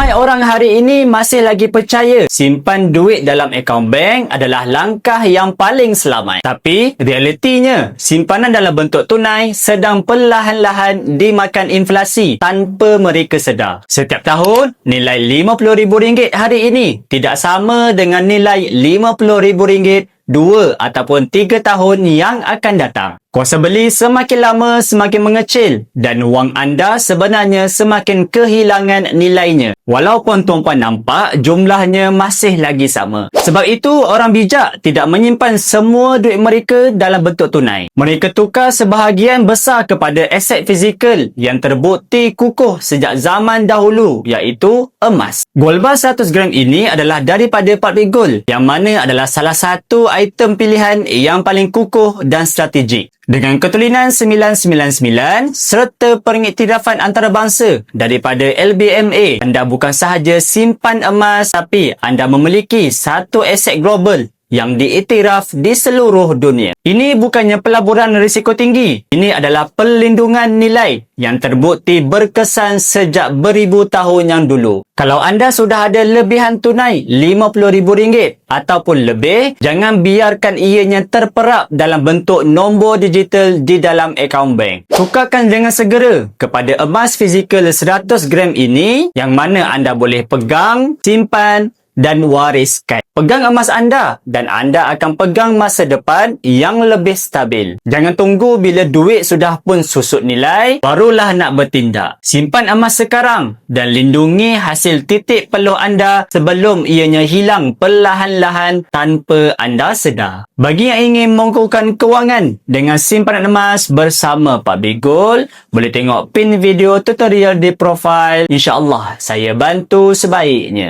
Ramai orang hari ini masih lagi percaya simpan duit dalam akaun bank adalah langkah yang paling selamat. Tapi, realitinya, simpanan dalam bentuk tunai sedang perlahan-lahan dimakan inflasi tanpa mereka sedar. Setiap tahun, nilai RM50,000 hari ini tidak sama dengan nilai RM50,000 2 ataupun 3 tahun yang akan datang. Kuasa beli semakin lama semakin mengecil dan wang anda sebenarnya semakin kehilangan nilainya. Walaupun tuan-puan nampak jumlahnya masih lagi sama. Sebab itu, orang bijak tidak menyimpan semua duit mereka dalam bentuk tunai. Mereka tukar sebahagian besar kepada aset fizikal yang terbukti kukuh sejak zaman dahulu, iaitu emas. Gold bar 100 gram ini adalah daripada pabrik gold, yang mana adalah salah satu item pilihan yang paling kukuh dan strategik. Dengan ketulinan 999 serta pengiktirafan antarabangsa daripada LBMA, anda bukan sahaja simpan emas tapi anda memiliki satu aset global yang diiktiraf di seluruh dunia. Ini bukannya pelaburan risiko tinggi. Ini adalah perlindungan nilai yang terbukti berkesan sejak beribu tahun yang dulu. Kalau anda sudah ada lebihan tunai RM50,000 ataupun lebih, jangan biarkan ianya terperap dalam bentuk nombor digital di dalam akaun bank. Tukarkan dengan segera kepada emas fizikal 100 gram ini yang mana anda boleh pegang, simpan dan wariskan. Pegang emas anda dan anda akan pegang masa depan yang lebih stabil. Jangan tunggu bila duit sudah pun susut nilai, barulah nak bertindak. Simpan emas sekarang dan lindungi hasil titik peluh anda sebelum ianya hilang perlahan-lahan tanpa anda sedar. Bagi yang ingin mengukuhkan kewangan dengan simpanan emas bersama Pabrik Gold, boleh tengok pin video tutorial di profil. InsyaAllah saya bantu sebaiknya.